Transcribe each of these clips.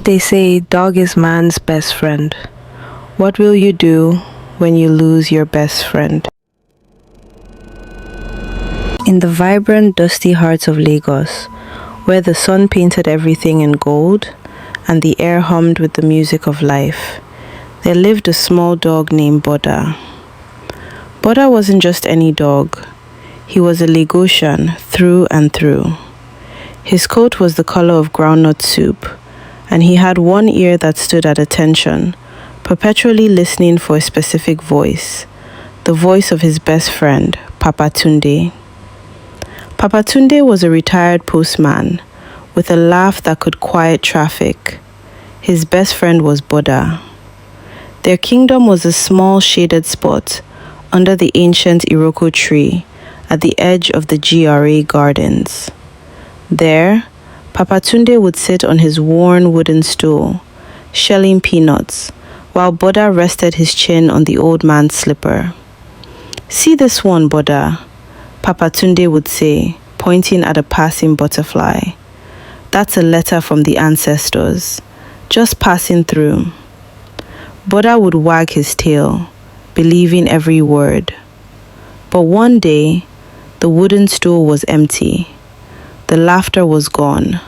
They say dog is man's best friend. What will you do when you lose your best friend? In the vibrant, dusty hearts of Lagos, where the sun painted everything in gold and the air hummed with the music of life, there lived a small dog named Boda. Boda wasn't just any dog. He was a Lagosian through and through. His coat was the color of groundnut soup, and he had one ear that stood at attention, perpetually listening for a specific voice, the voice of his best friend, Papa Tunde. Papa Tunde was a retired postman with a laugh that could quiet traffic. His best friend was Boda. Their kingdom was a small shaded spot under the ancient Iroko tree at the edge of the GRA gardens. There, Papa Tunde would sit on his worn wooden stool, shelling peanuts, while Boda rested his chin on the old man's slipper. "See this one, Boda," Papa Tunde would say, pointing at a passing butterfly. "That's a letter from the ancestors, just passing through." Boda would wag his tail, believing every word. But one day, the wooden stool was empty. The laughter was gone.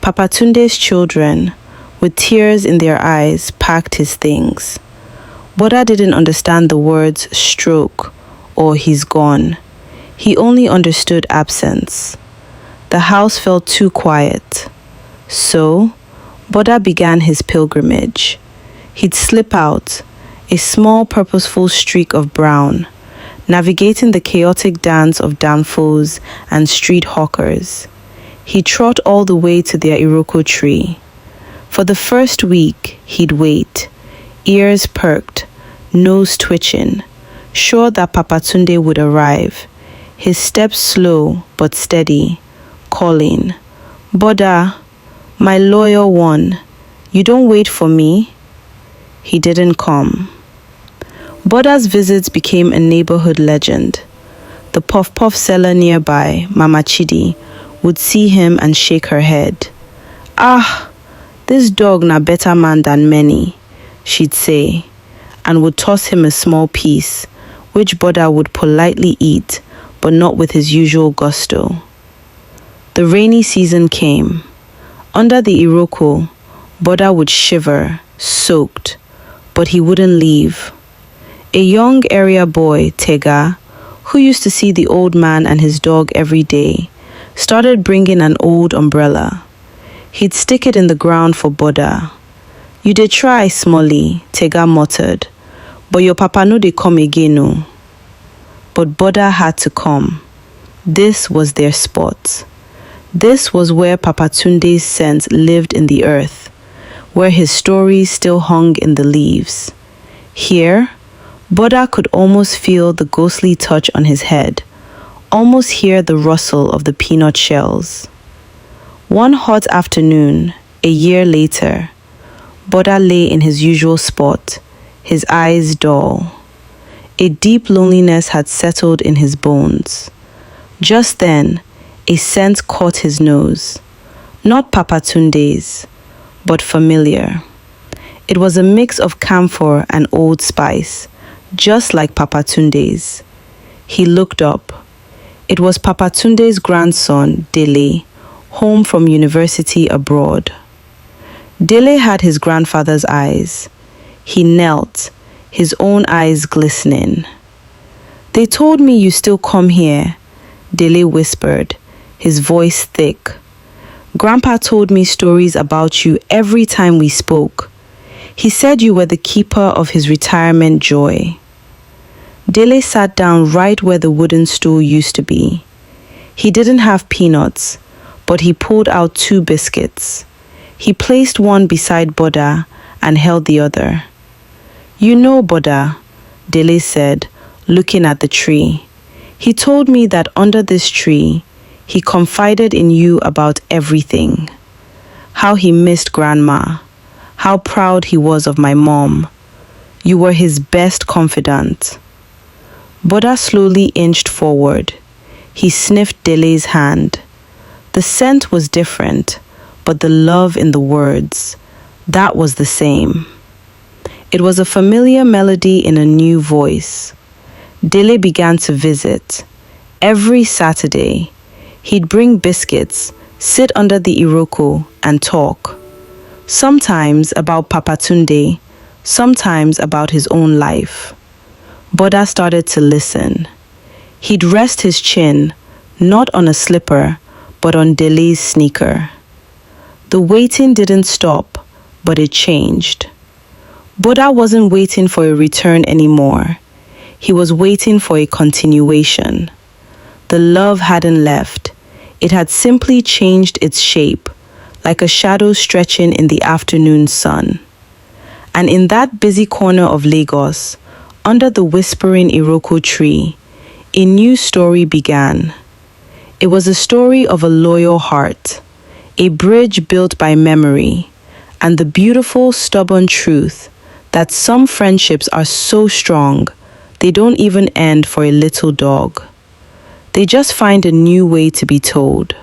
Papa Tunde's children, with tears in their eyes, packed his things. Boda didn't understand the words stroke or he's gone. He only understood absence. The house felt too quiet. So, Boda began his pilgrimage. He'd slip out, a small purposeful streak of brown, navigating the chaotic dance of danfos and street hawkers. He'd trot all the way to their Iroko tree. For the first week, he'd wait, ears perked, nose twitching, sure that Papa Tunde would arrive, his steps slow but steady, calling, "Boda, my loyal one, you don't wait for me?" He didn't come. Boda's visits became a neighborhood legend. The puff-puff seller nearby, Mama Chidi, would see him and shake her head. "Ah, this dog na better man than many," she'd say, and would toss him a small piece, which Boda would politely eat, but not with his usual gusto. The rainy season came. Under the Iroko, Boda would shiver, soaked, but he wouldn't leave. A young area boy, Tega, who used to see the old man and his dog every day, started bringing an old umbrella. He'd stick it in the ground for Boda. "You dey try, Smally," Tega muttered, "but your papa no dey come again, no." But Boda had to come. This was their spot. This was where Papa Tunde's scent lived in the earth, where his stories still hung in the leaves. Here, Boda could almost feel the ghostly touch on his head, almost hear the rustle of the peanut shells. One hot afternoon, a year later, Boda lay in his usual spot, his eyes dull. A deep loneliness had settled in his bones. Just then, a scent caught his nose. Not Papa Tunde's, but familiar. It was a mix of camphor and old spice, just like Papa Tunde's. He looked up. It was Papa Tunde's grandson, Dele, home from university abroad. Dele had his grandfather's eyes. He knelt, his own eyes glistening. "They told me you still come here," Dele whispered, his voice thick. "Grandpa told me stories about you every time we spoke. He said you were the keeper of his retirement joy." Dele sat down right where the wooden stool used to be. He didn't have peanuts, but he pulled out 2 biscuits. He placed one beside Boda and held the other. "You know, Boda," Dele said, looking at the tree. "He told me that under this tree, he confided in you about everything. How he missed Grandma. How proud he was of my mom. You were his best confidant." Boda slowly inched forward. He sniffed Dele's hand. The scent was different, but the love in the words, That was the same. It was a familiar melody in a new voice. Dele began to visit. Every Saturday, he'd bring biscuits, sit under the Iroko, and talk. Sometimes about Papatunde, sometimes about his own life. Boda started to listen. He'd rest his chin, not on a slipper, but on Dele's sneaker. The waiting didn't stop, but it changed. Boda wasn't waiting for a return anymore. He was waiting for a continuation. The love hadn't left. It had simply changed its shape, like a shadow stretching in the afternoon sun. And in that busy corner of Lagos, under the whispering Iroko tree, a new story began. It was a story of a loyal heart, a bridge built by memory, and the beautiful, stubborn truth that some friendships are so strong, they don't even end for a little dog. They just find a new way to be told.